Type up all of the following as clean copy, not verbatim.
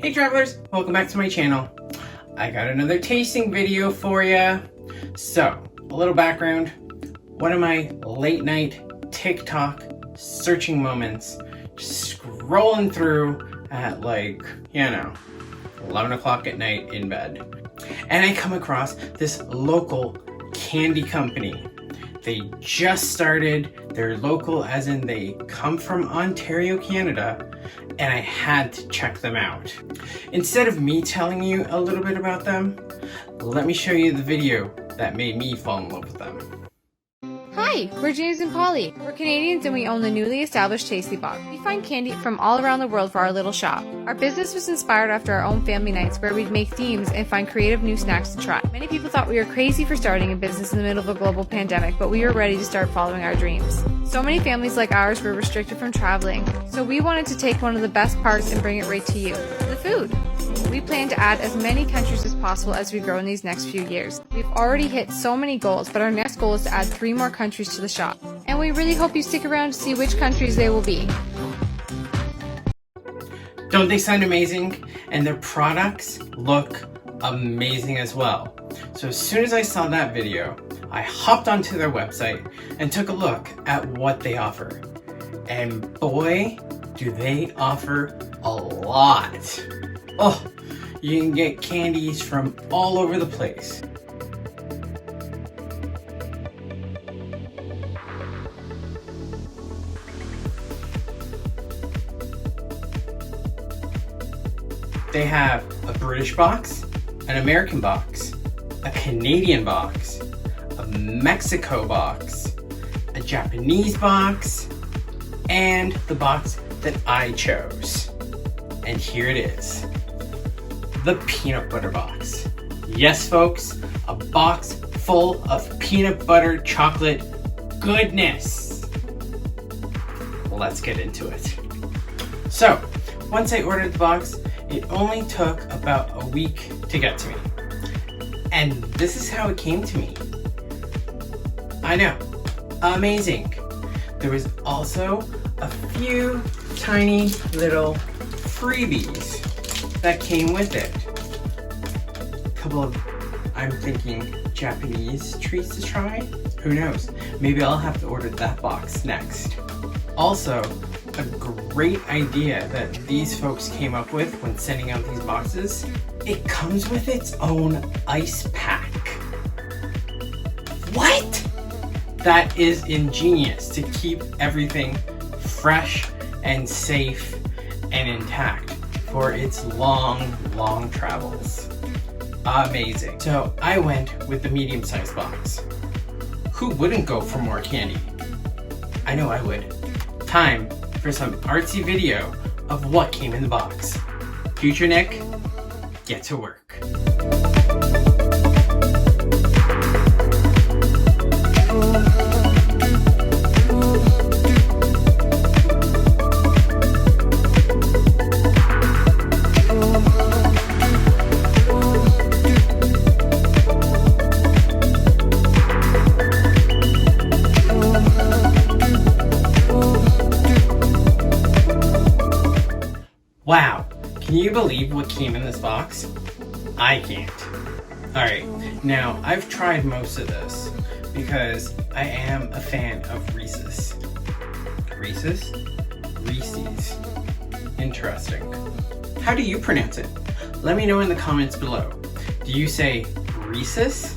Hey travelers, welcome back to my channel. I got another tasting video for you. So, a little background. One of my late night TikTok searching moments, just scrolling through at 11 o'clock at night in bed. And I come across this local candy company. They just started. They're local as in they come from Ontario, Canada, and I had to check them out. Instead of me telling you a little bit about them, let me show you the video that made me fall in love with them. Hi, we're James and Polly. We're Canadians and we own the newly established Tasty Box. We find candy from all around the world for our little shop. Our business was inspired after our own family nights where we'd make themes and find creative new snacks to try. Many people thought we were crazy for starting a business in the middle of a global pandemic, but we were ready to start following our dreams. So many families like ours were restricted from traveling, so we wanted to take one of the best parts and bring it right to you, the food. We plan to add as many countries as possible as we grow in these next few years. We've already hit so many goals, but our next goal is to add 3 more countries to the shop. And we really hope you stick around to see which countries they will be. Don't they sound amazing? And their products look amazing as well. So as soon as I saw that video, I hopped onto their website and took a look at what they offer. And boy, do they offer a lot. Oh, you can get candies from all over the place. They have a British box, an American box, a Canadian box, a Mexico box, a Japanese box, and the box that I chose. And here it is. The peanut butter box. Yes, folks, a box full of peanut butter chocolate goodness. Let's get into it. So, once I ordered the box, it only took about a week to get to me. And this is how it came to me. I know, amazing. There was also a few tiny little freebies that came with it. A couple of, I'm thinking, Japanese treats to try? Who knows? Maybe I'll have to order that box next. Also, a great idea that these folks came up with when sending out these boxes, it comes with its own ice pack. What? That is ingenious to keep everything fresh and safe and intact for its long travels. Amazing. So I went with the medium-sized box. Who wouldn't go for more candy? I know I would. Time for some artsy video of what came in the box. Future Nick, get to work. Wow, can you believe what came in this box? I can't. Alright, now I've tried most of this because I am a fan of Reese's. Reese's? Reese's. Interesting. How do you pronounce it? Let me know in the comments below. Do you say Reese's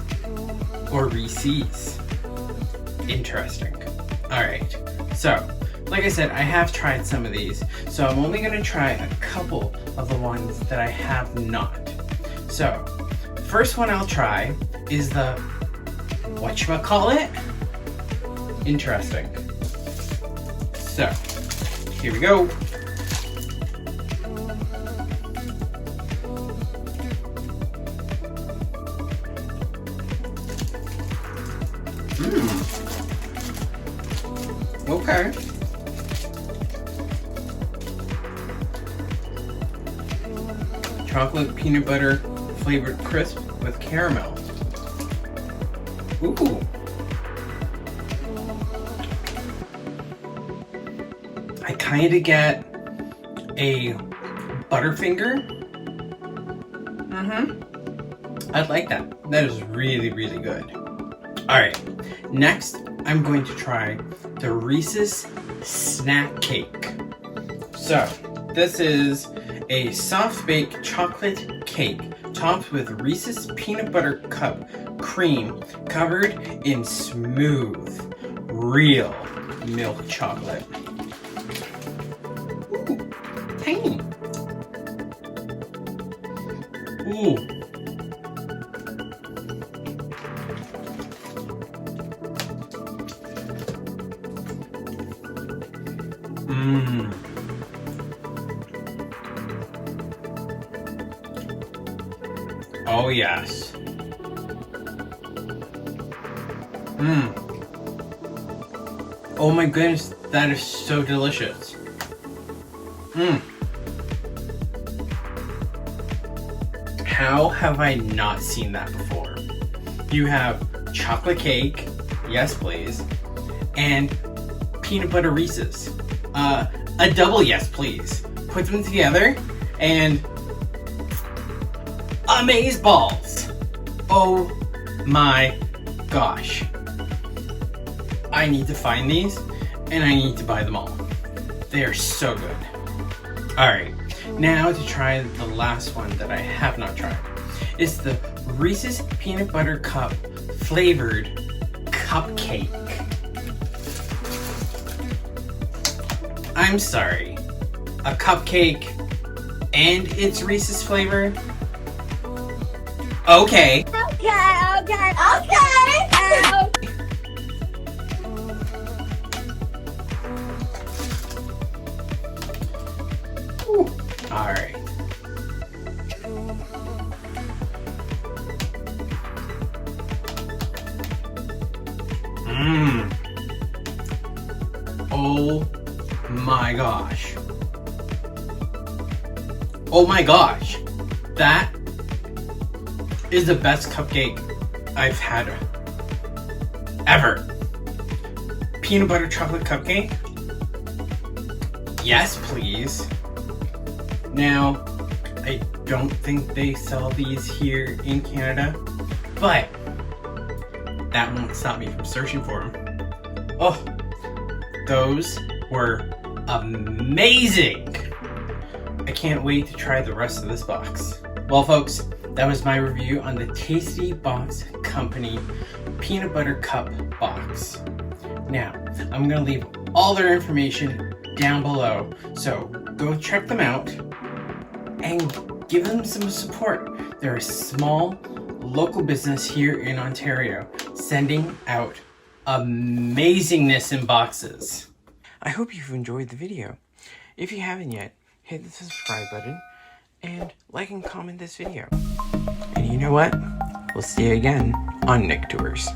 or Reese's? Interesting. Alright, so like I said, I have tried some of these, so I'm only going to try a couple of the ones that I have not. So, first one I'll try is the whatchamacallit? Interesting. So, here we go. Okay. Chocolate peanut butter flavored crisp with caramel. Ooh. I kind of get a Butterfinger I'd like that. That is really, really good. Alright, next I'm going to try the Reese's Snack Cake. So, this is a soft baked chocolate cake topped with Reese's peanut butter cup cream covered in smooth, real milk chocolate. Ooh, tiny. Ooh. Mmm. Oh yes. Mmm. Oh my goodness, that is so delicious. Mmm. How have I not seen that before? You have chocolate cake, yes please, and peanut butter Reese's. A double yes please. Put them together and amaze balls. Oh my gosh. I need to find these and I need to buy them all. They are so good. Alright, now to try the last one that I have not tried. It's the Reese's Peanut Butter Cup flavored cupcake. I'm sorry, a cupcake and it's Reese's flavor? Okay. Okay. Alright. Mmm. Oh my gosh. Oh my gosh. That is the best cupcake I've had ever. Peanut butter chocolate cupcake? Yes, please. Now, I don't think they sell these here in Canada, but that won't stop me from searching for them. Oh, those were amazing! I can't wait to try the rest of this box. Well, folks, that was my review on the Tasty Box Company Peanut Butter Cup box. Now, I'm going to leave all their information down below, so go check them out and give them some support. They're a small local business here in Ontario, sending out amazingness in boxes. I hope you've enjoyed the video. If you haven't yet, hit the subscribe button and like and comment this video. And you know what? We'll see you again on Nick Tours.